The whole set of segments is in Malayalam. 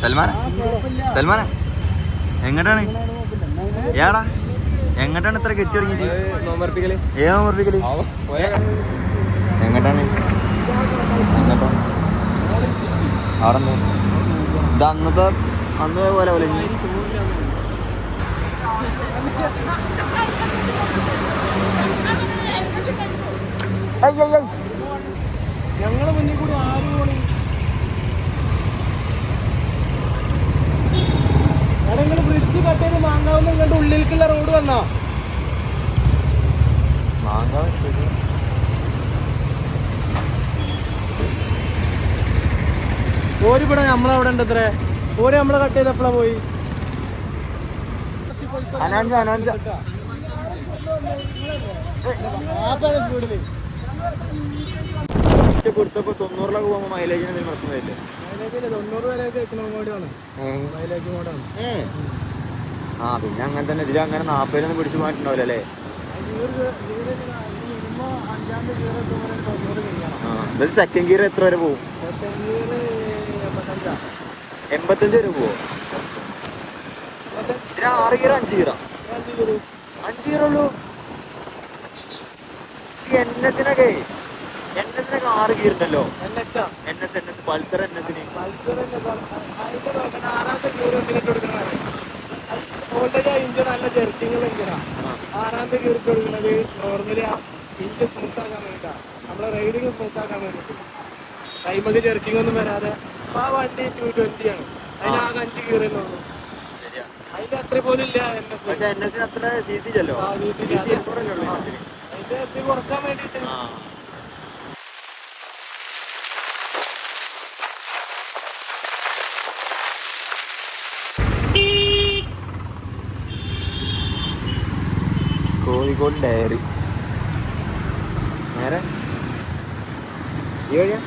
സൽമാന സൽമാന എങ്ങോട്ടാണ് ഏടാ എങ്ങോട്ടാണ് ഇത്ര കെട്ടി തുടങ്ങിയിട്ട് ഏതാ ഓർപ്പിക്കല് എങ്ങോട്ടാണ് എങ്ങോട്ടാ അവിടെ ഇത് അന്നത്തെ അന്ന് പോലെ പോലെ ഞങ്ങളെ മുന്നിൽ കൂടി 6 മണി നിങ്ങൾ ബ്രിഡ്ജ് കട്ടേന് മാങ്ങാവുന്ന ഇങ്ങോട്ട് ഉള്ളിലേക്കുള്ള റോഡ് വന്നോ ഓരിവിടെ നമ്മളവിടെ ഉണ്ട് എത്ര ഓര് നമ്മളെ കട്ട് ചെയ്ത് എപ്പോഴാ പോയി കൊടുത്തപ്പോ 90 പോകുമ്പോ മൈലേജിന് എന്തെങ്കിലും പ്രശ്നമില്ലേ? 90 വരെയൊക്കെ മോഡാണ്. മൈലേജ് മോഡാണ്. ആ പിന്നെ അങ്ങനെ തന്നെ ഇതിൽ അങ്ങനെ 40 പിടിച്ചു മാറ്റുണ്ടാവില്ല അല്ലേ? സെക്കൻഡ് ഗിയർ എത്ര വരെ പോകും? 85 വരെ പോവോ? 6 ഗിയർ 5 ഗിയറാ? 5 ഗിയർ ഉള്ളൂ. NS-നൊക്കെ 6 ഗിയർ ഉണ്ടല്ലോ. NS പൾസർ NS-ന് ഓൾറെഡി ആ ഇഞ്ചൻ നല്ല ജെർക്കിങ്ങുള്ള ഇഞ്ചനാണ്. 6ാമത്തെ ഗിയർ കൊടുക്കുന്നത് നോർമലി ആ ഇഞ്ച് സ്മൂത്ത് ആക്കാൻ വേണ്ടിയിട്ടാണ്. നമ്മളെ റൈഡിങ് സ്മൂത്ത് ആക്കാൻ വേണ്ടിയിട്ട് ടൈമൊക്കെ ജെർക്കിംഗ് ഒന്നും വരാതെ. ആ വണ്ടി 220 ആണ്. അതിനാകെ 5 ഗിയർ തന്നെ ഉള്ളൂ. അതിന്റെ അത്ര പോലും ഇല്ല NS. പക്ഷെ NS-ന് അത്ര CC ഇല്ലല്ലോ. അതിന്റെ എത്തി കുറക്കാൻ വേണ്ടിയിട്ട് കോഴിക്കോട് ഡയറി നേരെ ഈ വഴിയാ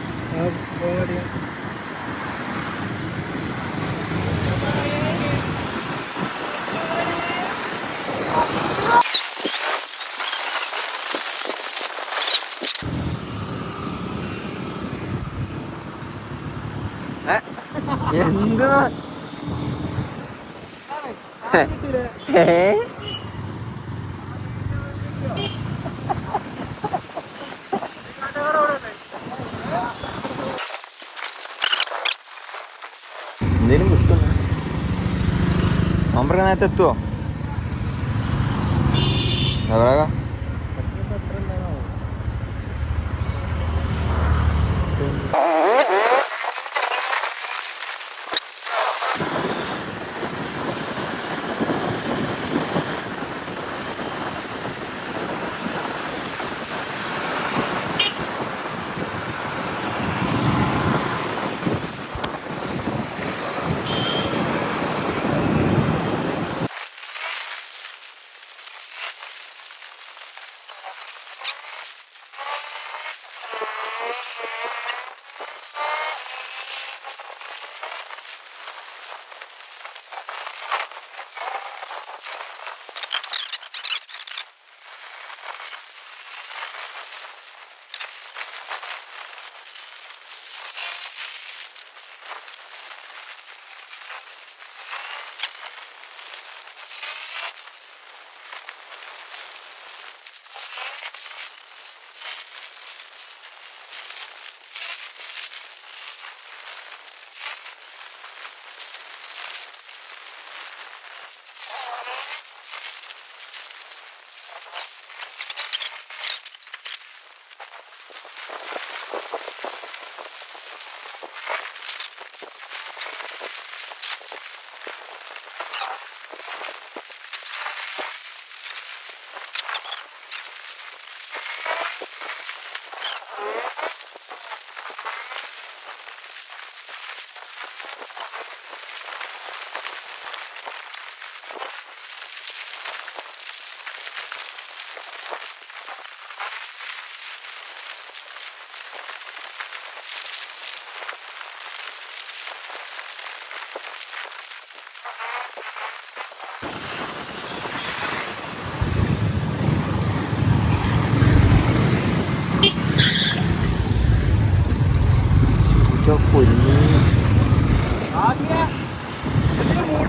എന്താ എന്തേലും കിട്ടും. നമ്പർ നേരത്തെ എത്തുവോ? എവിടെയാ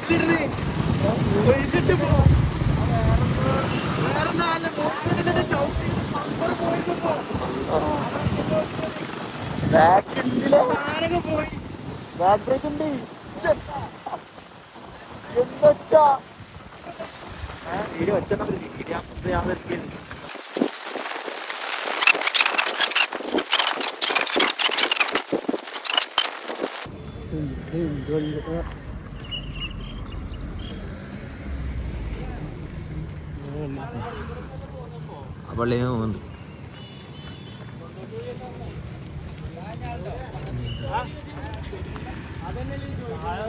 ബാക്കിലിരുന്ന് ഒഴിച്ചിട്ട് പോ. വേറെ നാല് മൂന്നിന്റെ ചവിട്ടി നമ്പർ പോയിട്ട് പോ. ആരൊക്കെ പോയി എന്താ വീഡിയോ വെച്ചാൽ വീഡിയോ ഞാൻ വരയ്ക്കുന്നു. പള്ളിയിൽ പോകുന്നുണ്ട്.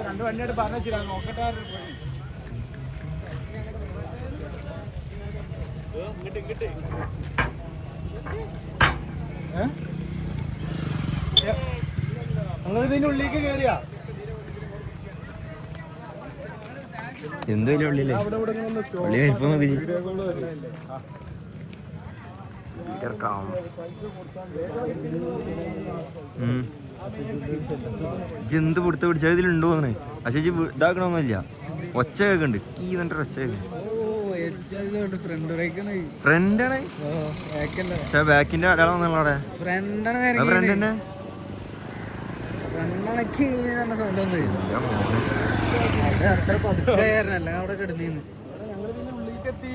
രണ്ട് വണ്ടിയായിട്ട് പറഞ്ഞില്ല നോക്കട്ടെ. നിങ്ങൾ ഇതിന്റെ ഉള്ളിലേക്ക് കേറിയാ എന്ത് വലിയ ഉള്ളില്ലേ? ഉള്ളി വലിപ്പം നോക്കി എന്ത് പിടുത്ത പിടിച്ചാൽ ഇതിലുണ്ടോ അങ്ങനെ? പക്ഷെ ഇതാക്കണമെന്നില്ല. ഒച്ച കേൾക്കുന്നുണ്ട്. കീ എന്നിട്ട് ഒച്ച ഫ്രണ്ടാണ്. പക്ഷെ ബാക്കിന്റെ അടയാളം വന്നുള്ള അവിടെ ഫ്രണ്ടിന്റെ അത്ര പതുക്കായിരുന്നല്ല അവിടെ കിടന്നിന്ന്. ഉള്ളിലേക്കെത്തി.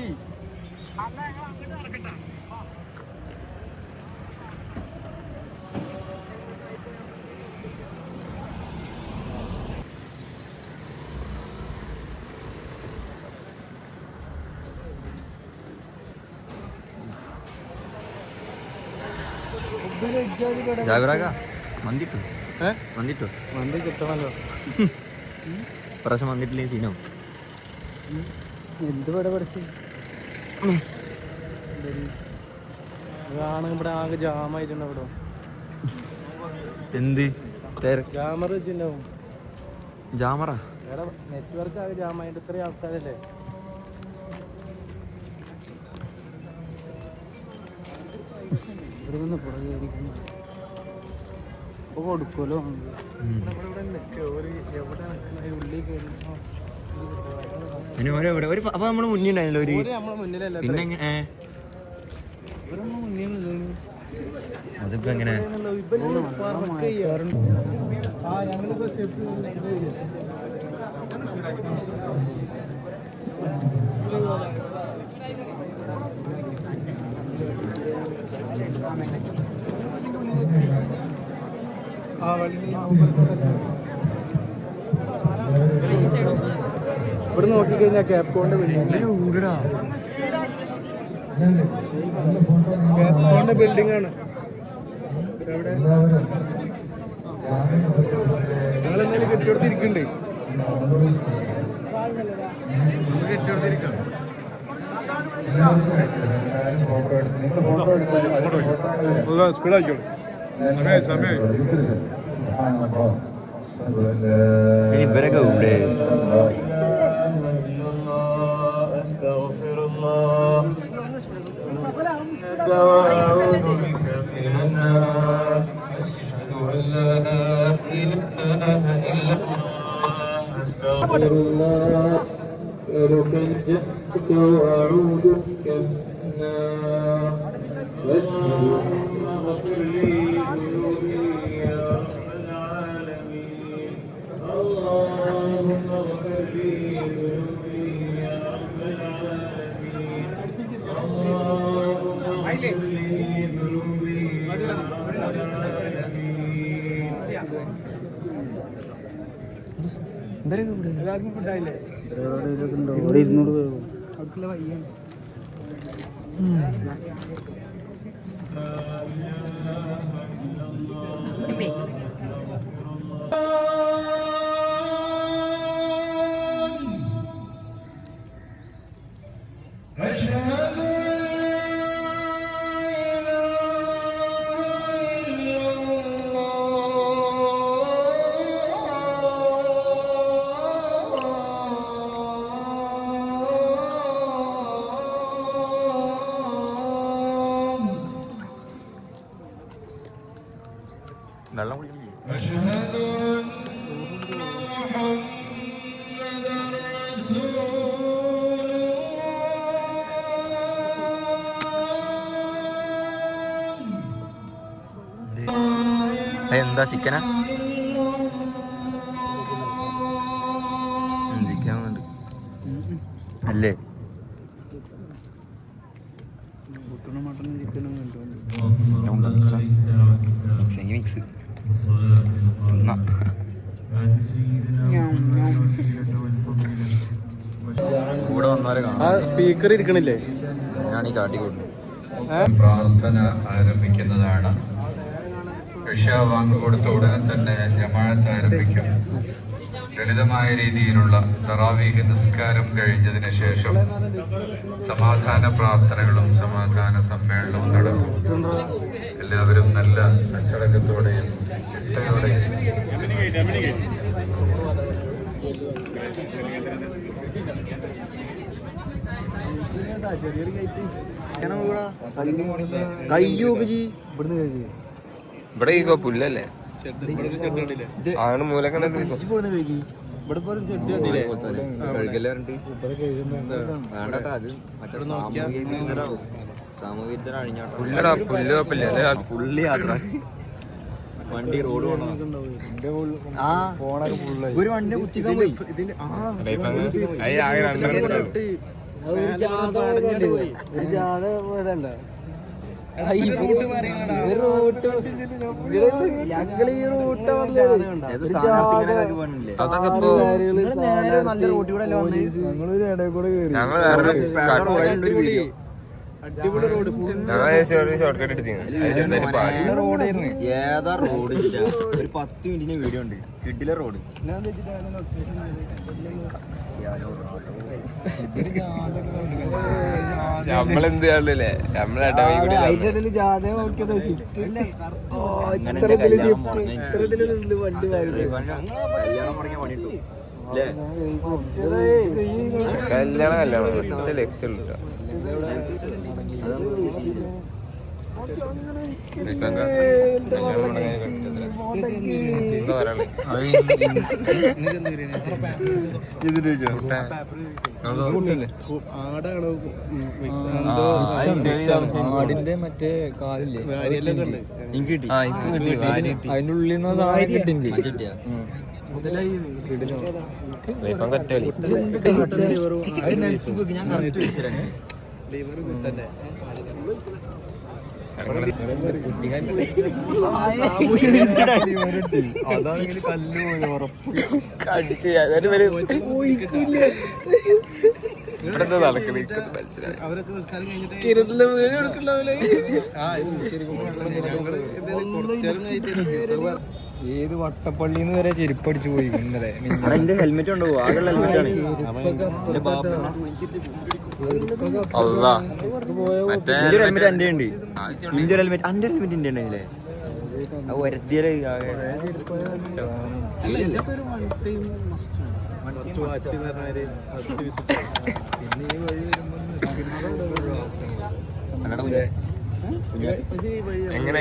മന്തിട്ടു മന്തി കിട്ടണല്ലോ. പ്രാവശ്യം വന്നിട്ടില്ലേ സീനോ? എന്ത് ഇവിടെ പഠിച്ചു ഇതാണ്. ഇവിടെ ആകെ ജാമായിട്ടുണ്ട്. ഇവിടെ എന്ത് ജാമർ വെച്ചിട്ടുണ്ടാവും. ജാമറാ ഇവിടെ നെറ്റ്വർക്ക് ആകെ ജാമായിട്ട്. ഇത്രയും ആൾക്കാരല്ലേ. ഇവിടെ നിന്ന് പുറകെ കൊടുക്കുമല്ലോ. അപ്പൊ നമ്മള് മുന്നേ ഉണ്ടായിരുന്നല്ലോ ഒരു. പിന്നെ എങ്ങനെ അതിപ്പോ എങ്ങനെ? ഇവിടെ നോക്കിക്കഴിഞ്ഞാൽ ക്യാപ്കോണിന്റെ ബിൽഡിംഗ് ആണ്. എവിടെ ഞങ്ങളെന്തായാലും കെട്ടിടത്തിരിക്കണ്ടേ? കെട്ടിടത്തിരിക്കാം. സ്പീഡാക്കിയോളൂ. ഇവരൊക്കെ ഇവിടെ أسألك الجنة وأعوذ بك من النار واشهد أن اغفر لي ذنوبي يا رب العالمين اللهم اغفر لي ذنوبي يا رب العالمين اللهم اغفر لي ذنوبي يا رب വെള്ളം കുടിക്കില്ലേ? أشهد أن എന്താ ചിക്കനാ? ചിക്കൻ വന്നിട്ട് അല്ലേ? മിക്സ് കൂടെ വന്നവരെ കാണാം. സ്പീക്കർ ഇരിക്കണില്ലേ? ഞാനീ കാട്ടിക്കൊടുക്കും. പ്രാർത്ഥന ആരംഭിക്കുന്നതാണ്. ഇശാ വാങ്ങ് കൊടുത്ത ഉടനെ തന്നെ ജമാഅത്ത് ആരംഭിക്കും. ലളിതമായ രീതിയിലുള്ള തറാവീഹ് നിസ്കാരം കഴിഞ്ഞതിന് ശേഷം സമാധാന പ്രാർത്ഥനകളും സമാധാന സമ്മേളനവും നടക്കും. എല്ലാവരും നല്ല അച്ചടക്കത്തോടെയും ചിട്ടയോടെയും ഇവിടെ പുല്ലല്ലേ ആണ് മൂലക്കണ്ടല്ലേ പുല്ലടാ പുല്ല് കുഴപ്പമില്ല. പുള്ളി യാത്ര വണ്ടി റോഡ് ഒരു വണ്ടി കുത്തിക്കാൻ പോയി. ഷോർട്ട് കട്ട് എടുത്തു. ഏതാ റോഡ്? ഒരു 10 മിനിറ്റിന് വീഡിയോ ഉണ്ട്. കിഡിലെ റോഡ്. നമ്മളെന്ത് കാണില്ലേ? കല്യാണം ഒറ്റ ലക്ഷ്യം കിട്ടാ. ആടിന്റെ മറ്റേ കാലില്ലേ അതിന്റെ ഉള്ളിൽ നിന്ന് കിട്ടി. അതാണെങ്കിൽ കല്ല് ഉറപ്പ് ഇവിടത്തെ നടക്കണ മനസ്സിലായി. ഏത് വട്ടപ്പള്ളിന്ന് വരെ ചെരുപ്പടിച്ചു പോയി ഇന്നലെ. എന്റെ ഹെൽമെറ്റ് ഉണ്ടോ? ആകെയുള്ള ഹെൽമെറ്റാണ്. മറ്റേ ഹെൽമെറ്റ് എന്റെ ഉണ്ട്. ഇന്ത്യ ഹെൽമെറ്റ് എന്റെ ഹെൽമെറ്റ് ഇന്ത്യ ഉണ്ടെങ്കിലേ അത് വരുത്തിയാലേ എങ്ങനെ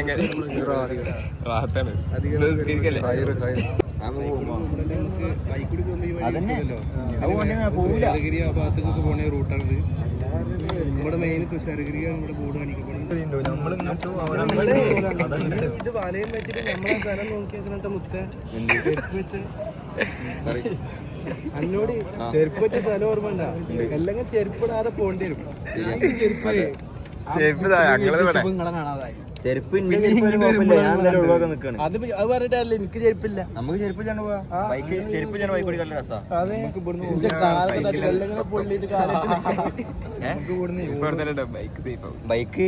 റൂട്ടാണിത്. നമ്മുടെ മെയിൻ തുഷാരഗിരിയാണ് ഇവിടെ ബോർഡ് കാണിക്കപ്പെടുന്നത്. ഇത് വലയം വെച്ചിട്ട് നമ്മളെ സ്ഥലം നോക്കിയാൽ മുത്ത അന്നോട് ചെരുപ്പ് വെച്ച സ്ഥലം ഓർമ്മ ഉണ്ടാ? അല്ലെങ്കിൽ ചെരുപ്പിടാതെ പോണ്ടി വരും. ചെരുപ്പ് അത് പറഞ്ഞിട്ടല്ലേ എനിക്ക് ചെരുപ്പില്ല. നമുക്ക് ചെരുപ്പില്ലാണ്ട് പോവാ. ബൈക്ക് ചെരുപ്പില്ലാണ്ട് ബൈക്ക് ഓടിക്കാൻ രസാ. പൊള്ളിട്ട് ബൈക്ക്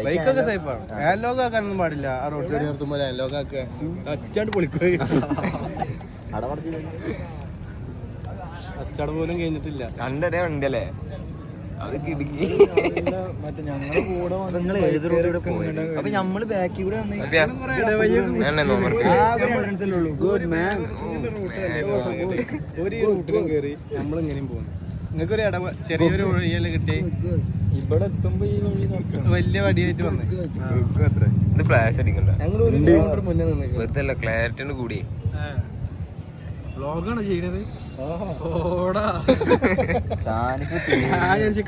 ബൈക്കൊക്കെ സേഫാണ്. ഹാൻഡ്ലോക്ക് ആക്കാനൊന്നും പാടില്ല. ആ റോഡ് സൈഡ് നിർത്തുമ്പോൾ ഹാൻഡ്ലോക്ക് ആക്കുക അച്ചാണ്ട് പൊളിക്കുക. അച്ചാട് പോലും കഴിഞ്ഞിട്ടില്ല. 2.5 ഉണ്ടല്ലേ അത് കിടക്കി. മറ്റേ ഞങ്ങളെ കൂടെ നിങ്ങൾ ഏത് റോഡിലൂടെ പോയത്? അപ്പൊ നമ്മള് ബാക്കിൽ കൂടെ ഗുഡ് മാൻ. ഒരു റൂട്ടിലും കയറി നമ്മളിങ്ങനെയും പോകുന്നു. നിങ്ങൾക്കൊരു ചെറിയൊരു വഴിയല്ലേ കിട്ടി. ഇവിടെ എത്തുമ്പോ ഈ വഴി വലിയ വടിയായിട്ട് വന്നേ. ഇത് ഫ്ലാഷ് അടിക്കണ്ട. ഞങ്ങൾ 1 കിലോമീറ്റർ മുന്നേ നിന്ന് വെറുതെ ക്ലാരിറ്റി കൂടി വ്ളോഗാണ് ചെയ്യണത്. ഓടാ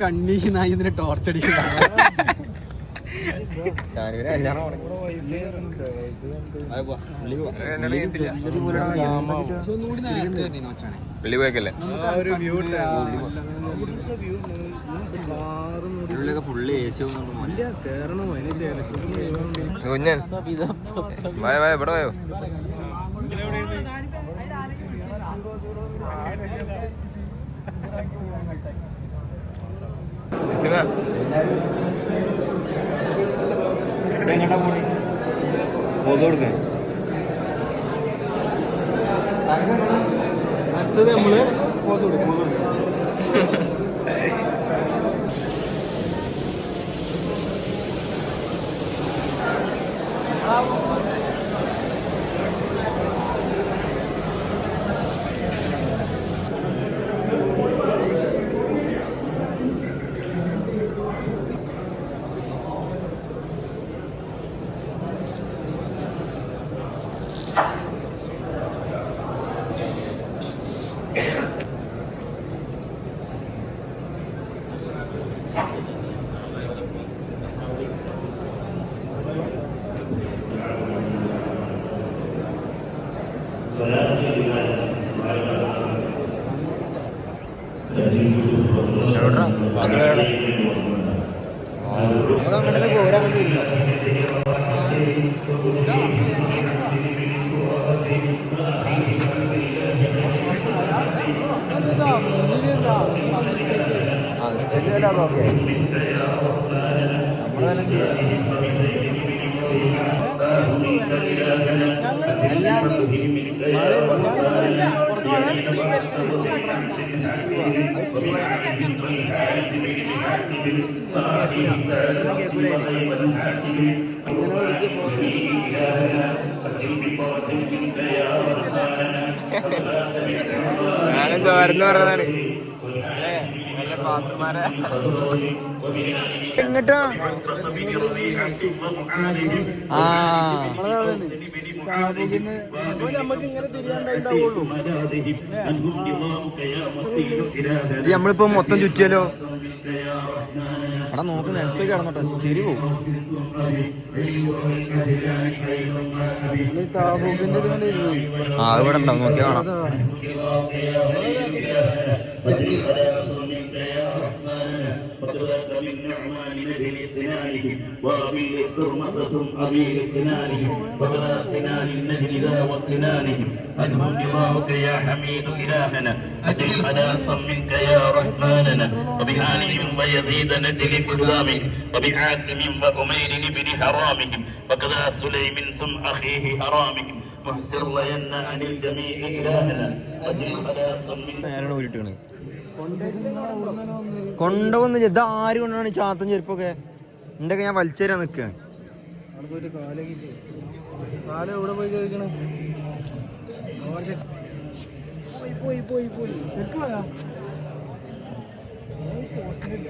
കണ്ണീനായി ഇതിനെ ടോർച്ച് അടിക്കുന്ന വെള്ളി പോയക്കല്ലേ ഫുള്ള് കുഞ്ഞൻ വായ വായ ഇവിടെ പോയോ എങ്ങട്ടാ പോണേ പോത് കൊടുക്കാൻ അടുത്തത് നമ്മള് പോത്ത് ഞാനും ചോരന്ന് പറഞ്ഞതാണ് നല്ല പാത്രമാരെ എങ്ങട്ടാ നമുക്ക് ഇങ്ങനെ തിരിയാണ്ടാവുള്ളൂ. നമ്മളിപ്പോ മൊത്തം ചുറ്റിയാലോ? എടാ നോക്ക് നിലത്തേക്ക് കിടന്നോട്ടെ ചിരി പോവും. ഇവിടെ ഉണ്ടാവും നോക്കിയാ കാണാം. ويزيد نجل إسلامه وبعاصم وأمير بن حرامهم وكذا سليم ثم أخيه حرامهم محسر لين عن الجميع إلهنا أجل خلاص من കൊണ്ടുപോകുന്നില്ല. ഇത് ആര് കൊണ്ടാണ് ചാത്തൻ ചെരുപ്പൊക്കെ? എന്റെ ഞാൻ വലിച്ചേരാൻ നിക്കാണ്.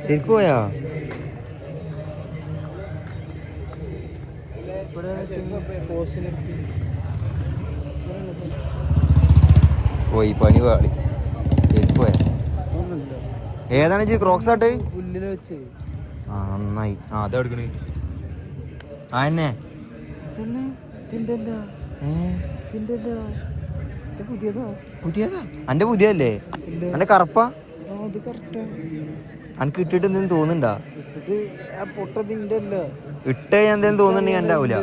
ശരിക്കും പോയാ? പോയി പണി പാടി. ശരിക്കും പോയാ? ഏതാണ് ജി ക്രോക്സ് ആട്ട്? ആ നന്നായി. ആ അതാ എടുക്കണേ. ആ എന്നെ പുതിയതാ? അന്റെ പുതിയല്ലേ? അന്റെ കറുപ്പാ? അനക്ക് ഇട്ടിട്ട് എന്തെങ്കിലും തോന്നുന്നുണ്ടാ? ഇട്ട എന്തേലും തോന്നുന്നുണ്ടെങ്കിൽ എന്റെ ആവൂല.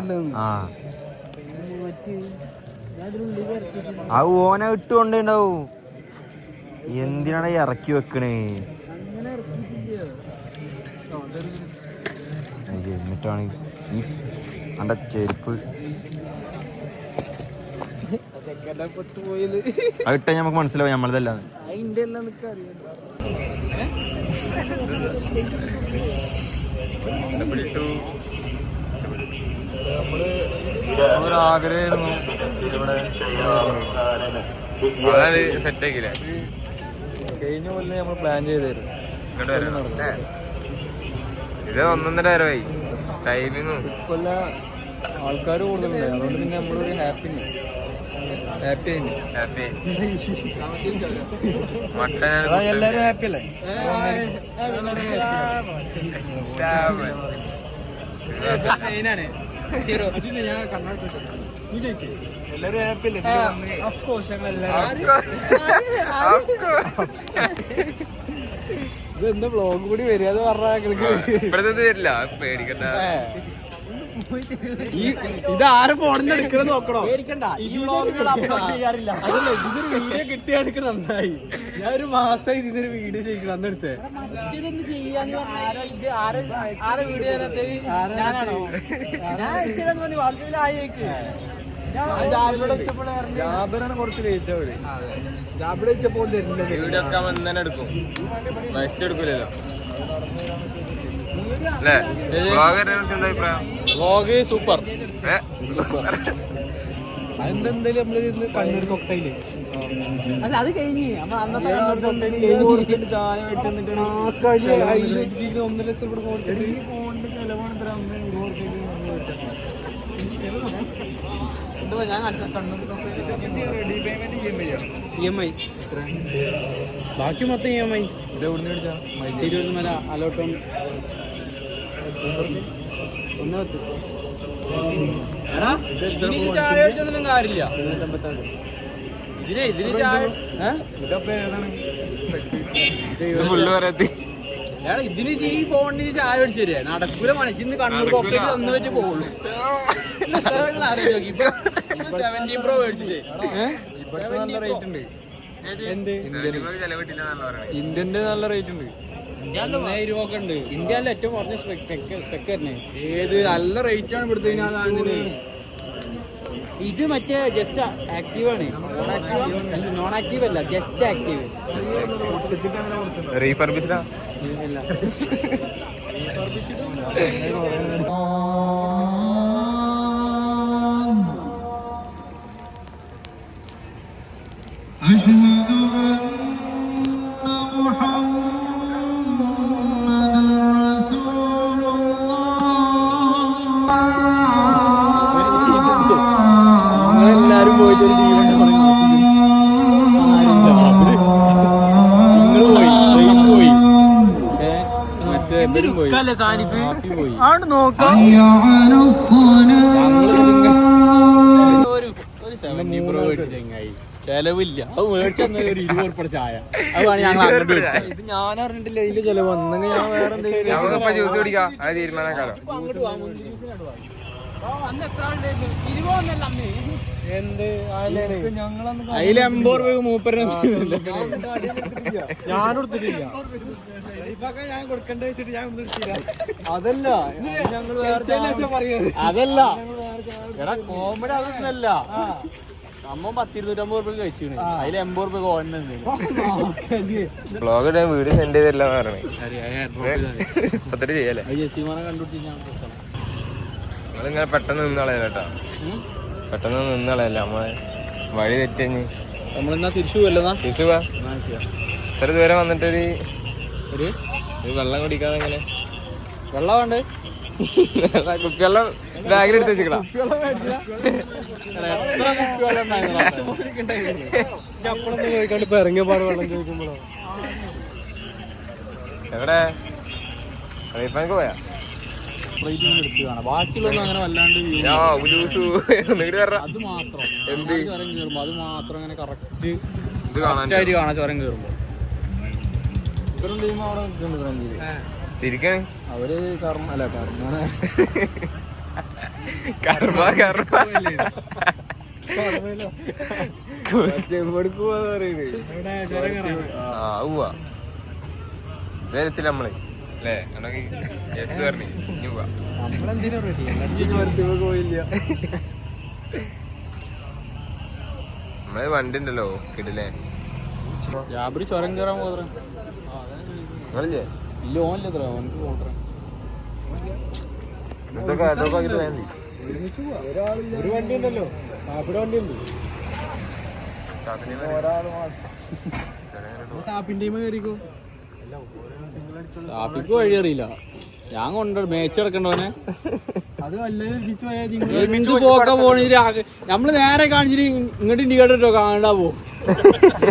ആ ഓന ഇട്ടുകൊണ്ടേണ്ടാവൂ. എന്തിനാണ് ഇറക്കി വെക്കണേ? എന്നിട്ടാണ് ഈ അന്റെ ചെരുപ്പ് അതിട്ട നമുക്ക് മനസ്സിലാവും നമ്മളതല്ല. ആഗ്രഹമായിരുന്നു ഇവിടെ സെറ്റ് ആക്കില്ലേ? കഴിഞ്ഞ കൊല്ലം നമ്മൾ പ്ലാൻ ചെയ്തായിരുന്നു. ഇത് 1.5 വരവായി ടൈമിങ്ങും. കൊല്ല ആൾക്കാർ കൂടുതലുണ്ട്, അതുകൊണ്ട് പിന്നെ നമ്മളൊരു ഹാപ്പി എല്ലാരും ഹാപ്പി അല്ലേ? ഇതെന്താ വ്ളോഗ് കൂടി വരിക എന്ന് പറഞ്ഞാൽ വരില്ല, പേടിക്കണ്ട. ഇത് ആരെ ഫോണിൽ എടുക്കണം നോക്കണോ? അതല്ല, ഇതൊരു വീഡിയോ കിട്ടിയ എടുക്ക് നന്നായി. ഞാൻ ഒരു മാസമായി ഇതിനൊരു വീഡിയോ ചെയ്യിക്കണം അന്നെടുത്ത്. ജാബിറാണ് കുറച്ച് ലേറ്റ് ആവുക. ജാബിറ വെച്ചപ്പോ തരില്ല. വീഡിയോ ഒക്കെ തന്നെ എടുക്കും, വെച്ചെടുക്കൂലല്ലോ അല്ലേ? എന്താ അഭിപ്രായം? Vlog super. അതെന്തായാലും നമ്മള് കണ്ണൂർ കൊക്കയില് അത് കഴിഞ്ഞ് ചായ മേടിച്ചു 1 ലക്ഷം കൂടെ ഫോണിന്റെ ചെലവാണ് ഞാൻ EMI ബാക്കി മൊത്തം EMI തിരുവനന്തപുരം അലോട്ടം 110. ചായ മേടിച്ചൊന്നും കാര്യമില്ല. ഇതിന് ചായ ഇതിന് ഈ ഫോണിന് ചായ മേടിച്ചു തരിക നടക്കൂല. മണിച്ചിന്ന് കണ്ണൂർ കൊക്കയിൽ തന്നു വെച്ച് പോകുള്ളൂ. 17 Pro മേടിച്ചിട്ടേ നല്ല റേറ്റ് ഉണ്ട്. ഇന്ത്യന്റെ നല്ല റേറ്റ് ഉണ്ട്. 1000 രൂപ ഒക്കെ ഉണ്ട്. ഇന്ത്യയിലെ ഏറ്റവും കുറഞ്ഞ സ്പെക്ക് തന്നെ. ഏത് നല്ല റേറ്റ് ആണ് ഇവിടുത്തെ. ഇത് മറ്റേ ജസ്റ്റ് ആക്റ്റീവ് ആണ്, നോൺ ആക്റ്റീവ് അല്ല, ജസ്റ്റ് ആക്റ്റീവ്. റീഫർബിഷ്ഡാ? എല്ലാരും പോയിട്ട് ഒരു ടീമുണ്ട് പോയി മറ്റേ പോയി ആണ് നോക്കാം. ഒരു 70 Pro മേടിച്ചെങ്ങായി ചെലവില്ല. അത് മേടിച്ചെന്ന ഒരു 20 ഉറുപ്പിക ചായ. അതാണ് ഞങ്ങൾ ഇത് ഞാൻ അറിഞ്ഞിട്ടില്ല ഇതിന്റെ ചെലവ്. വന്നെങ്കിൽ ഞാൻ വേറെ എന്തെങ്കിലും ജ്യൂസ് കുടിക്കാം, അത് തീരുമാനക്കാലോ. അതിൽ 80 രൂപ മൂപ്പര് ഞാൻ കൊടുത്തിട്ടില്ല. ഞാൻ കൊടുക്കണ്ട വെച്ചിട്ട് ഞാൻ അതല്ല ഞങ്ങൾ അതല്ല എടാ കോമഡി അതൊന്നല്ല. നമ്മ 10-250 രൂപ കഴിച്ചിരുന്നു. അതിൽ 80 രൂപ ഓടുന്നു. ബ്ലോഗ് വീഡിയോ സെൻഡ് ചെയ്തില്ല പറഞ്ഞേ. ചെയ്യാലേ ജസീമാനെ കണ്ടുപിടിച്ച് ഞാൻ നമ്മളിങ്ങനെ പെട്ടെന്ന് നിന്നളയല്ല കേട്ടോ, പെട്ടെന്ന് നിന്നളയല്ല. നമ്മളെ വഴി തെറ്റഞ്ഞ് നമ്മളെന്നാ തിരിച്ചു പോവല്ലോ. തിരിച്ചു പോവാ. ഇത്ര ദൂരം വന്നിട്ടൊരു വെള്ളം കുടിക്കാതെ എങ്ങനെ? വെള്ളം വേണ്ടേ? കുപ്പിവെള്ളം ബാഗിലെടുത്ത് വെച്ചിക്കടാ. ഇപ്പൊ ഇറങ്ങിയ പാട് വെള്ളം ചോദിക്കുമ്പോഴോ എവിടെ റീഫാൻക്ക് പോയാ? ബാക്കിയുള്ളൊന്നും അങ്ങനെ വല്ലാണ്ട് അത് മാത്രം എന്ത് ചുരം കയറുമ്പോ അത് മാത്രം അങ്ങനെ കറക്റ്റ് ഇത് കാണാൻ കാണാം. ചുരം കയറുമ്പോ ഇവരും ടീം അവിടെ നിൽക്കുന്നുണ്ട്. തിരിക്കണേ അവര് കർമ്മ അല്ല വരത്തില്ല നമ്മള് അല്ലേ? യെസ് പറഞ്ഞു ഇനി പോവാ. നമ്മളെന്തിനാ പോയില്ല. നമ്മള് വണ്ടി ഉണ്ടല്ലോ കിടിലേ. ജാബിരി ചുരം കയറാൻ പോത്രേ നിങ്ങളില്ലേ? ഇല്ല ഓനില്ല ഓനക്ക് പോത്രേ. ഒരു വണ്ടി ഉണ്ടല്ലോ, സാപ്പിടെ വണ്ടി ഉണ്ട്. സാപ്പിന്റെ കയറിക്കോ. സാപ്പിക്ക് വഴി അറിയില്ല. ഞാൻ കൊണ്ട് മേച്ചെടുക്കണ്ടോനെ. അത് വല്ലതും പോക്കാൻ പോണ നമ്മള് നേരെ കാണിച്ചിട്ട് ഇങ്ങോട്ട് ഇൻഡിക്കേറ്റർ കാണാ പോകും.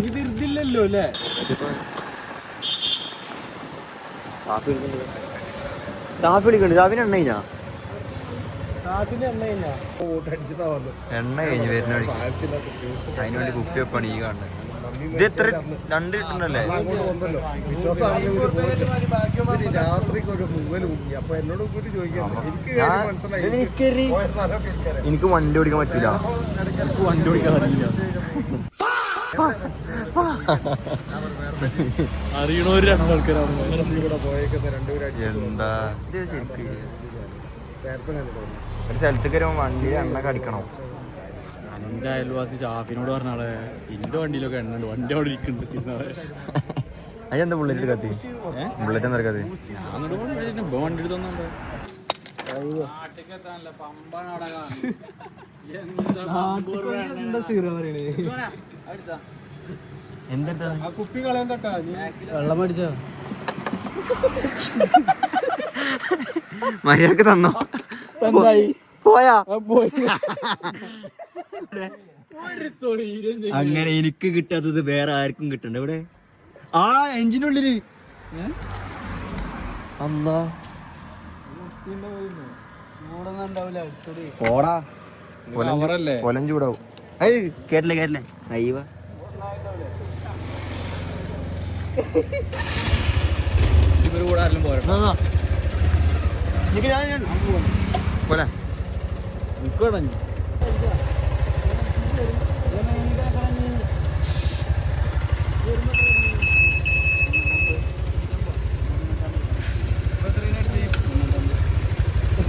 ഇതില്ലല്ലോ അല്ലേ? സാഫി വിളിക്കണ്ട്. സാഫിനെ എണ്ണ നാട്ടിന്റെ എണ്ണ കഴിഞ്ഞാ ഓട്ടടിച്ചിട്ടാ വന്നു. എണ്ണ കഴിഞ്ഞ് വരുന്ന വഴിക്ക് അതിന് വേണ്ടി കുപ്പി വെപ്പാണ് ഈ കാണുന്നത്. ഇത് എത്ര 2 ലിറ്ററിനല്ലേ? രാത്രിക്ക് ഒരു മുങ്ങൽ മുങ്ങി. അപ്പൊ എന്നോട് കൂട്ടി ചോദിക്കാം, എനിക്ക് വണ്ടി ഓടിക്കാൻ പറ്റില്ല. എനിക്ക് വണ്ടി ഓടിക്കാൻ അറിയില്ല. അറിയണവര് രണ്ടാൾക്കാരാണ് ഇവിടെ പോയേക്കുന്ന രണ്ടുപേരായിട്ട്. എന്താ ഇത് ശരിക്ക് ഒരു സ്ഥലത്തേക്ക് വരുമ്പോ വണ്ടിയിൽ എണ്ണ കടിക്കണം. എന്റെ അയൽവാസി ഷാഫിനോട് പറഞ്ഞാളെ എന്റെ വണ്ടിയിലൊക്കെ എണ്ണ ഉണ്ട്, വണ്ടി അവിടെ ഇരിക്കുന്നുണ്ട്. അതെന്താ ബുള്ളറ്റ് കത്തി? ബുള്ളറ്റ് എന്താ കത്തി? വണ്ടി എടുത്തോന്നുണ്ടോ? എന്താ കുപ്പി കളയാൻ തട്ടാ വെള്ളം അടിച്ചോ? മര്യാദക്ക് തന്നോ? എന്തായി? പോയാ പോയി. അങ്ങനെ എനിക്ക് കിട്ടാത്തത് വേറെ ആർക്കും കിട്ടണ്ട. ഇവിടെ ആ എഞ്ചിനുള്ളില് അല്ലാ പോടാ കൊലം ചൂടാവും. അത് കേട്ടില്ലേ അയ്യവ കൊല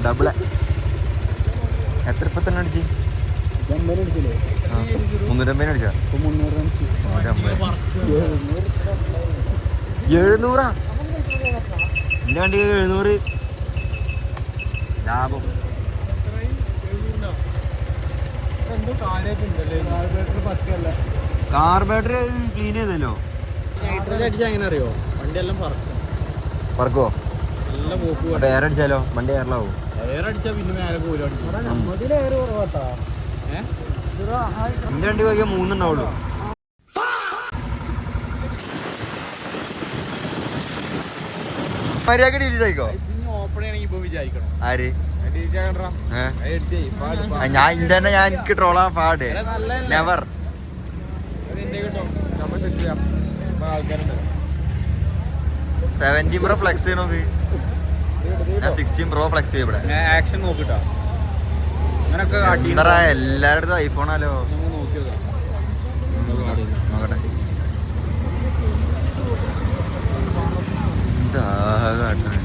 ഡബിള് എത്ര ഇപ്പൊ തന്നെ അടിച്ച്? 350 അടിച്ചാ? 700 എന്റെ വണ്ടി 700 ലാഭം. കാർബേറ്റർ ക്ലീൻ ചെയ്തല്ലോ. എങ്ങനെ അറിയോ? വണ്ടി എല്ലാം പറക്കോ? നല്ല പോക്ക്. എയർ അടിച്ചാലോ വണ്ടി എയറിലാവും. എയർ അടിച്ചാ പിന്നെ മേലെ പോലും അടിച്ചു. എന്റെ വണ്ടി പോയാൽ 3 ഉണ്ടാവുള്ളൂ. മര്യാദ ഡിലീറ്റ് ആയിക്കോ. ഓപ്പൺ ചെയ്യണമെങ്കിൽ ഇപ്പൊ വിചാരിക്കണം. ആര്? ഞാൻ ഞാൻ ഇന്റെ ഞാൻ എനിക്ക് ട്രോളാൻ പാട് നെവർ. 17 Pro flex ചെയ്യണോക്ക്. ഞാൻ 16 Pro ഫ്ലെക്സ് ചെയ്യും ഇവിടെ. ആക്ഷൻ നോക്കിട്ടോ. എന്താ എല്ലാരടുത്തും ഐഫോണാലോ. നോക്കട്ടെ എന്താ കാട്ടണേ.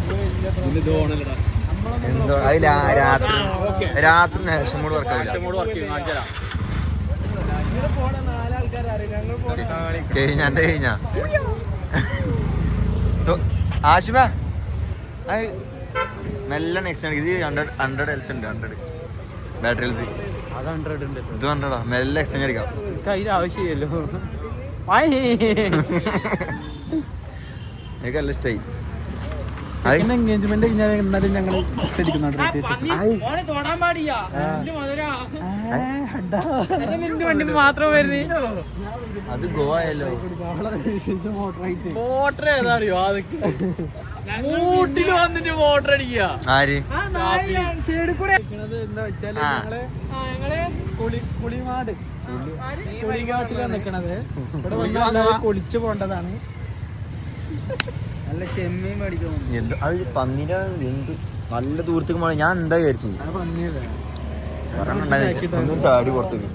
എന്തോ അത് രാത്രി ആക്ഷൻ മോഡ് വർക്കാവില്ല. കഴിഞ്ഞ ആശുമ മെല്ലെ നെക്സ്റ്റ് ഇത് 100 ഹെൽത്ത് ഉണ്ട്. 100 ബാറ്ററി ഹെൽത്ത്. ഇത് 100 മെല്ലെ എക്സ്ചേഞ്ച് അടിക്കാം. അതിന്റെ ആവശ്യമില്ലല്ലോ. എനിക്ക് നല്ല ഇഷ്ടമായി. എൻഗേജ്മെന്റ് കഴിഞ്ഞാൽ എന്നാലും ഞങ്ങൾ മാത്രം വരുന്നത്. അത് ഗോവയല്ലോ. മോട്ടർ ഏതാ അറിയോ? അതൊക്കെ മൂട്ടില് വന്നിട്ട് മോട്ടർ അടിക്കുക. ആര്? എന്താ വെച്ചാല് ഞങ്ങള് കുളിമാട് കുളിമാട്ടിലാണ് നിക്കണത്. ഇവിടെ വന്നാൽ കുളിച്ചു പോണ്ടതാണ്. നല്ല ചെമ്മീൻ മേടിക്കണം. എന്ത് അത് പന്നീന്റെ എന്ത് നല്ല ദൂരത്തേക്ക് പോണ. ഞാൻ എന്താ വിചാരിച്ചു ഒന്നും ചാടി പുറത്തേക്ക്.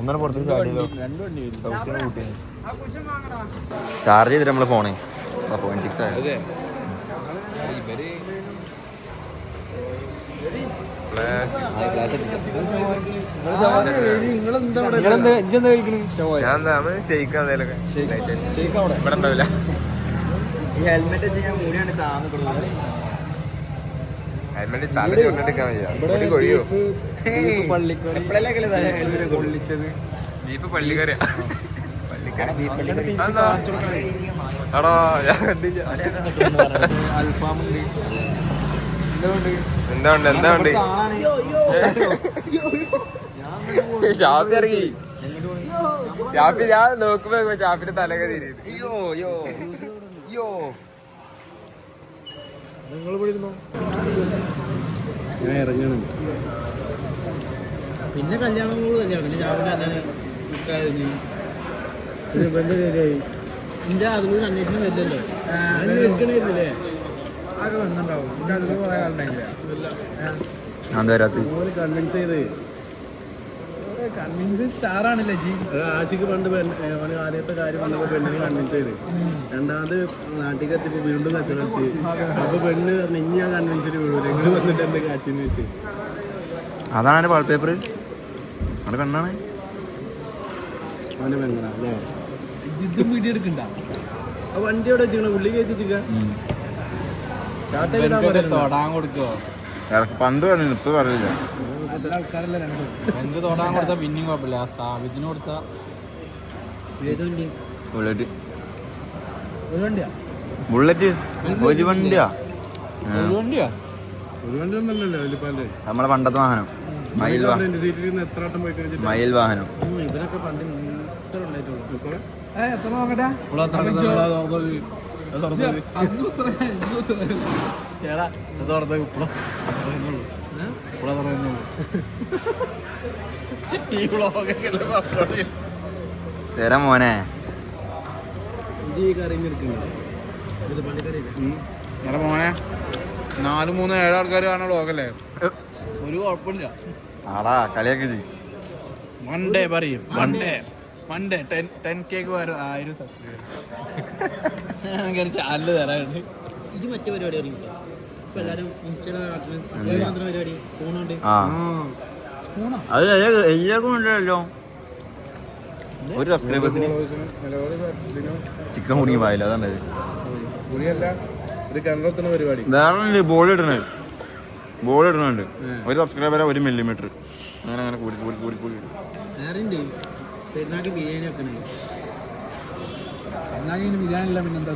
ഒന്നര പുറത്തേക്ക് ചാടിയല്ലോ. ചാർജ് ചെയ്തിട്ട് നമ്മളെ ഫോണേ 0.6 ആയത്. ഈ ഹെൽമെറ്റ് വെച്ച് ഞാൻ മൂടിയാണ് താമസിക്കുന്നത്. ഹെൽമെറ്റ് തല ചുരുണ്ടെടുക്കാൻ വയ്യ. കൊഴിയോ പൊള്ളിച്ചത് ബീഫ് പള്ളിക്കറിയാ. ആണോ? ഞാൻ കണ്ടില്ല. അൽഫാമുണ്ട്. എന്താ ഉണ്ട് ഷാപ്പി ഇറങ്ങി. ഷാപ്പി ഞാൻ നോക്കുമ്പോ ഷാപ്പിന്റെ തലയൊക്കെ തിരിയുന്നു. ഞാൻ ഇറങ്ങണം. പിന്നെ കല്യാണം പിന്നെ രാവിലെ ശരിയായി എന്റെ അതിലൂടെ അന്വേഷണം വരുന്നല്ലോ നിൽക്കണില്ലേ ആകെ വന്നിട്ടുണ്ടാവും എനിക്ക് അതിൽ കുറേ ആളുണ്ടായില്ല കൺവിൻസ് ചെയ്ത് കൺവിൻസ് സ്റ്റാറാണല്ലേ ജി ആശിക്ക് പണ്ട് അവന് ആദ്യത്തെ കാര്യം വന്നപ്പോൾ പെണ്ണിനെ കൺവിൻസ് ചെയ്ത് രണ്ടാമത് നാട്ടിൽ എത്തിയപ്പോൾ വീണ്ടും കച്ചവടച്ച് അപ്പൊ പെണ്ണ് പറഞ്ഞു ഇനി ഞാൻ കൺവിൻസിന് വീടൂല എങ്ങനെ വന്നിട്ട് എന്ത് കാറ്റിന്ന് വെച്ച് അതാണ് വാൾപേപ്പർ അവിടെ പെണ്ണാണ് അവന്റെ പെണ്ണാ അല്ലേ ഇതും വീഡിയോ എടുക്കണ്ട ആ വണ്ടി അവിടെ വെച്ചിരിക്കണ ഉള്ളി കയറ്റിച്ചിരിക്കുക തൊടാൻ കൊടുക്കോ പണ്ട് പറഞ്ഞു ഇപ്പൊ പറയില്ല നല്ല ആൾക്കാരല്ല രണ്ടും എന്ത് തൊടാൻ കൊടുത്താ പിന്നെയും കുഴപ്പമില്ല ആ സ്ഥാപിത്തിന് കൊടുത്താ ബുള്ളറ്റ് ഒരു വണ്ടിയാ ബുള്ളറ്റ് ഒരു വണ്ടിയാ ഒരു വണ്ടിയാ ഒരു വണ്ടി ഒന്നല്ലല്ലോ വലിപ്പാന്റെ നമ്മളെ പണ്ടത്തെ വാഹനം മയിൽ സീറ്റിൽ എത്ര വട്ടം പോയി കഴിഞ്ഞിട്ട് മയിൽ വാഹനം ഇവരൊക്കെ പണ്ട് ഇത്ര ഉണ്ടായിട്ടുള്ളൂ എത്ര നോക്കട്ടെ തരാം മോനെ ഈ കറി എടുക്കുന്നത് ഇത് പള്ളിക്കറി എടാ മോനെ 4-3-7 ആൾക്കാർ കാണാൻ ബ്ലോഗല്ലേ ഒരു കുഴപ്പമില്ല ആടാ കളിയൊക്കെ ചെയ്യും മൺഡേ പറയും മൺഡേ 10K വരും 1000 സബ്സ്ക്രൈബർ ചാനല് തരാനുണ്ട് ഇത് മറ്റേ പരിപാടി അറിയില്ല ഇപ്പൊ എല്ലാരും ഇൻസ്റ്റാഗ്രാം പരിപാടി സ്പൂണുണ്ട് അത് എല്ലാവർക്കും ഉണ്ടല്ലോ ഒരു സബ്സ്ക്രൈബേഴ്സിന് ചിക്കൻ കുടുങ്ങി പോയില്ല അതാണ് പുളിയല്ല ഇത് കിണറത്തുന്ന പരിപാടി വേറെ ബോൾ ഇടുന്നുണ്ട് ഒരു സബ്സ്ക്രൈബർ 1 മില്ലിമീറ്റർ അങ്ങനെ അങ്ങനെ കൂടി കൂടി കൂടി കൂടി വേറെ പെരുന്നാൾക്ക് ബിരിയാണി വെക്കണേ പെരുന്നാളിന് ബിരിയാണി അല്ല പിന്നെ എന്താ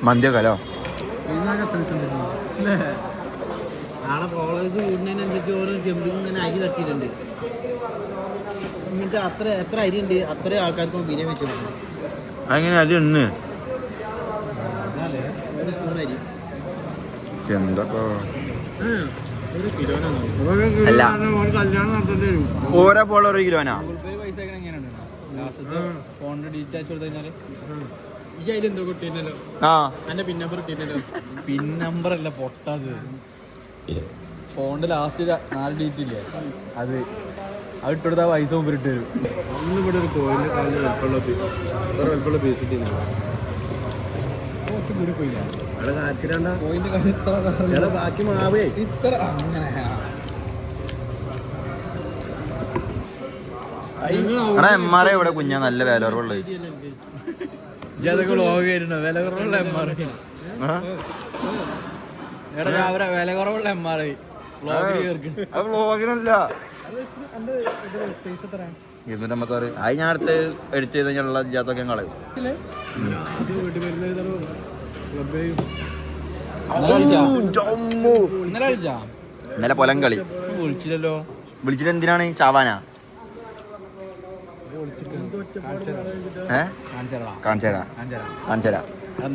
മന്തിയൊക്കെല്ലോ പെരുന്നാൾക്ക് എത്ര ദിവസം അല്ലേ നാളെ ഫോളോവേഴ്സ് കൂടുന്നതിനനുസരിച്ച് ഓരോ ചെമ്പിലും തന്നെ അരി തട്ടിയിട്ടുണ്ട് എന്നിട്ട് എത്ര അരി ഉണ്ട് അത്ര ആൾക്കാർക്ക് ബിരിയാണി വെച്ചു കൊടുക്കും അങ്ങനെ അത് ഇന്ന് ഒരു സ്പൂൺ അരി എന്തൊക്കെ ഒരു കിലോനാണ് അല്ല കല്യാണം നടത്തേണ്ടി വരും ഓരോ ഫോളോവർ 1 കിലോനാ ഗൂഗിൾ പേ പൈസ എങ്ങനെയാണ് ലാസ്റ്റ് ഫോണിന്റെ ഡീറ്റെയിൽസ് കൊടുത്തു കഴിഞ്ഞാൽ ഈ അതിലെന്തോ കിട്ടിയിരുന്നല്ലോ ആ എന്റെ പിൻ നമ്പർ കിട്ടിയിരുന്നല്ലോ പിൻ നമ്പർ അല്ല പൊട്ടത് ഫോണിന്റെ ലാസ്റ്റ് 4 ഡിജിറ്റ് ഇല്ലേ അത് ഇട്ടെടുത്താ പൈസ മുമ്പ് ഇട്ട് തരും അന്ന് ഇവിടെ ഒരു കോയിന്റെ കാലിൽ വലിപ്പമുള്ള പീസ് കിട്ടിയിരുന്നു പോയില്ല അവിടെ കാറ്റിരണ്ട പോയിന്റ് കാര്യം ഇത്ര ബാക്കി മാവേ ഇത്ര അങ്ങനെ എടാ MRI ഇവിടെ കുഞ്ഞാ നല്ല വില കുറവുള്ളത് ഇതൊക്കെ വ്ളോഗ് ആയിരുന്നു വില കുറവുള്ള MRI എടാ അവരെ വില കുറവുള്ള MRI വ്ളോഗിനല്ല 256 അത് ഞാൻ അടുത്ത് എഡിറ്റ് ചെയ്ത് കഴിഞ്ഞുള്ള ജാത്തൊക്കെ കളയും വീട്ടിൽ വരുന്ന ഇന്നലെ കളിച്ചാ ഇന്നലെ പൊലം കളി വിളിച്ചില്ലല്ലോ വിളിച്ചിട്ട് എന്തിനാണ് ചാവാനാ കാണിച്ചരാ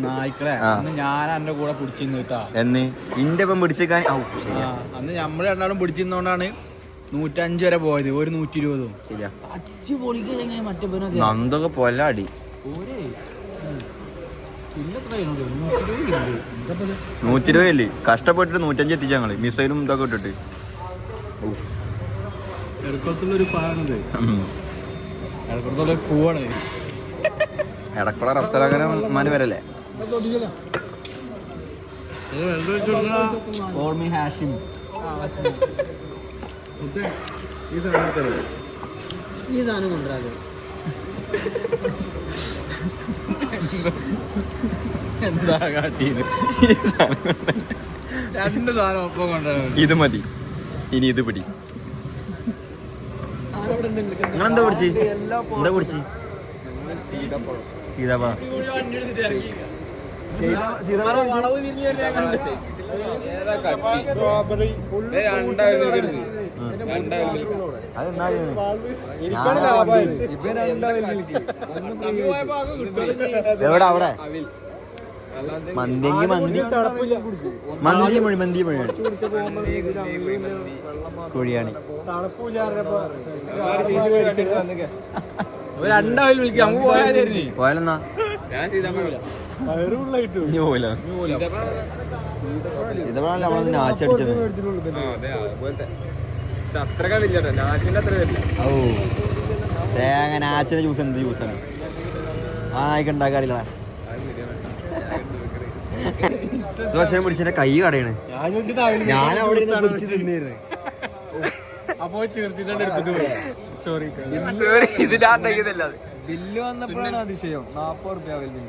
നായ്ക്കളെ അന്ന് ഞാൻ എന്റെ കൂടെ പിടിച്ചിരുന്നു കേട്ടാ എന്ന് ഇന്റെ ഇപ്പം പിടിച്ചേക്കാൻ അന്ന് നമ്മള് രണ്ടാളും പിടിച്ചിരുന്നോണ്ടാണ് 105 വരെ പോയത് ഒരു 120 ശരിയാ അച്ഛ പൊളിക്ക് മറ്റേ നന്ദൊക്കെ പൊലാടി 120 കഷ്ടപ്പെട്ടിട്ട് 105 എത്തിച്ച ഞങ്ങള് മിസൈലും ഇതൊക്കെ ഇട്ടിട്ട് എടക്കുളത്തുള്ളൊരു പാടാണത് എടക്കുളത്തുള്ള പൂവാണ് എടക്കുള റഫ്സലാഖാന് വരല്ലേ ഓർമ്മി ഹാഷിം ഈ സാധനത്തില് ഈ സാധനം കൊണ്ടുവരാതെ എന്താ കാട്ടിയത് 2 സാധനം ഒപ്പം കൊണ്ടുവരാൻ ഇത് മതി ഇനി ഇത് പിടി നിങ്ങളെന്താ പിടിച്ച് എന്താ പിടിച്ച് സീതാപ്പഴം അതെന്താ എവിടെ അവിടെ മന്തിയെങ്കിൽ മന്തി മന്തി മൊഴി മന്തി മൊഴിയാണ് കോഴിയാണ് രണ്ടാവിൽ വിളിക്കാം നമുക്ക് പോയാൽ പോയാലെന്നാ ഇനി പോയില്ല ഇതപ്പോഴാണല്ലോ നമ്മളൊന്ന് നാച്ചടിച്ചത് അത്രക്കാ വലിയ നാച്ചിന്റെ അത്ര വരില്ല. ഓ തേങ്ങ നാച്ചിന്റെ ജ്യൂസ് എന്ത് ജ്യൂസാണ് ആ നായിക്ക് ഉണ്ടാക്കാറില്ല ഇത് പക്ഷേ പിടിച്ചെന്റെ കൈ കടയാണ് ഞാൻ അവിടെ ഇരുന്ന് പിടിച്ച് തിന്നിരുന്നു അപ്പൊ ചേർത്തിട്ട് സോറി ഇതിലാണ്ടല്ല ബില്ല് വന്നപ്പോഴാണ് അതിശയം 40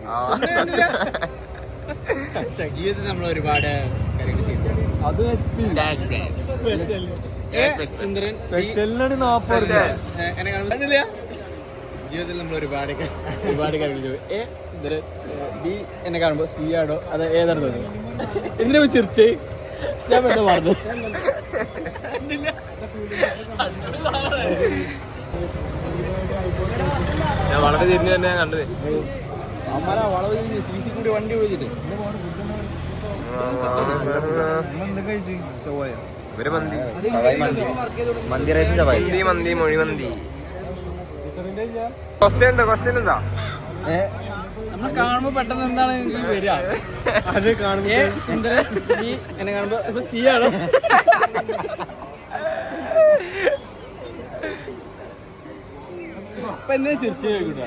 ജീവിതത്തിൽ നമ്മൾ ഒരുപാട് കാര്യങ്ങൾ ചെയ്തു. അത് സുന്ദരൻ സ്പെഷ്യലിനാണ് 40 എന്നെ കാണുന്നില്ല. ജീവിതത്തിൽ നമ്മൾ ഒരുപാട് കാര്യങ്ങൾ ചെയ്തു. സുന്ദരൻ ബി എന്നെ കാണുമ്പോ സി ആണോ അത് ഏതാണ് തോന്നുന്നത്? എന്തിനാ ചിരിച്ചേ? ഞാൻ എന്താ പറഞ്ഞു? ഞാൻ വളരെ തിരിഞ്ഞു തന്നെ കണ്ടത്. അമ്മ വളവ് CC കൂടി വണ്ടി വിളിച്ചിട്ട് ഇവര് മന്തി മന്തി റൈസിന്റെ മന്തി മൊഴിമന്തി. ക്വസ്റ്റ്യൻ എന്താ? നമ്മൾ കാണുമ്പോ പെട്ടെന്ന് എന്താണ് വരിക? അത് കാണുമ്പോ സുന്ദരൻ ബി എന്നെ കാണുമ്പോ സി ആണ്. അപ്പൊ എന്തിനാ ചിരിച്ചു കേൾക്കൂട്ടാ?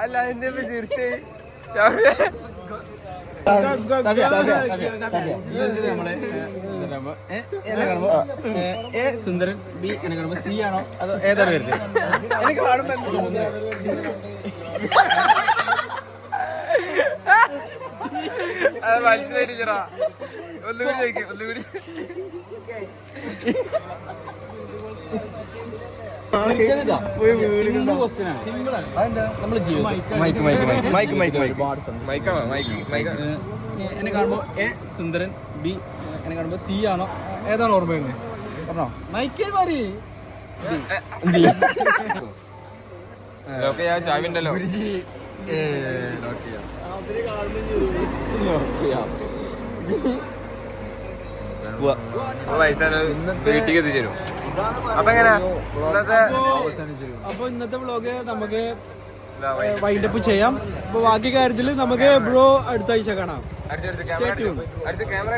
അല്ല എന്റെ തീർച്ചേ സുന്ദരൻ ബി എന്നെ കാണുമ്പോ സി ആണോ അതോ ഏതാണ് വരുന്നത്? എനിക്ക് കാണുമ്പോ മനസ്സിലായിട്ടാ. ഒന്നുകൂടി ചോദിക്കും ഒന്നുകൂടി. മൈക്കാണോ? മൈക്ക് എന്നെ കാണുമ്പോ എ സുന്ദരൻ ബി എന്നെ കാണുമ്പോ സി ആണോ ഏതാണ് ഓർമ്മ വരുന്നത്? പറഞ്ഞോ മൈക്കേ പറയ്. ഞാൻ ചാവിണ്ടല്ലോ. പൈസ വീട്ടിലേക്ക് എത്തിച്ചേരും. അപ്പൊ എങ്ങനെയാ അപ്പൊ ഇന്നത്തെ വ്ളോഗ് നമുക്ക് വൈൻഡപ്പ് ചെയ്യാം. അപ്പൊ ബാക്കി കാര്യത്തിൽ നമുക്ക് ബ്രോ അടുത്ത ആഴ്ച കാണാം. ക്യാമറ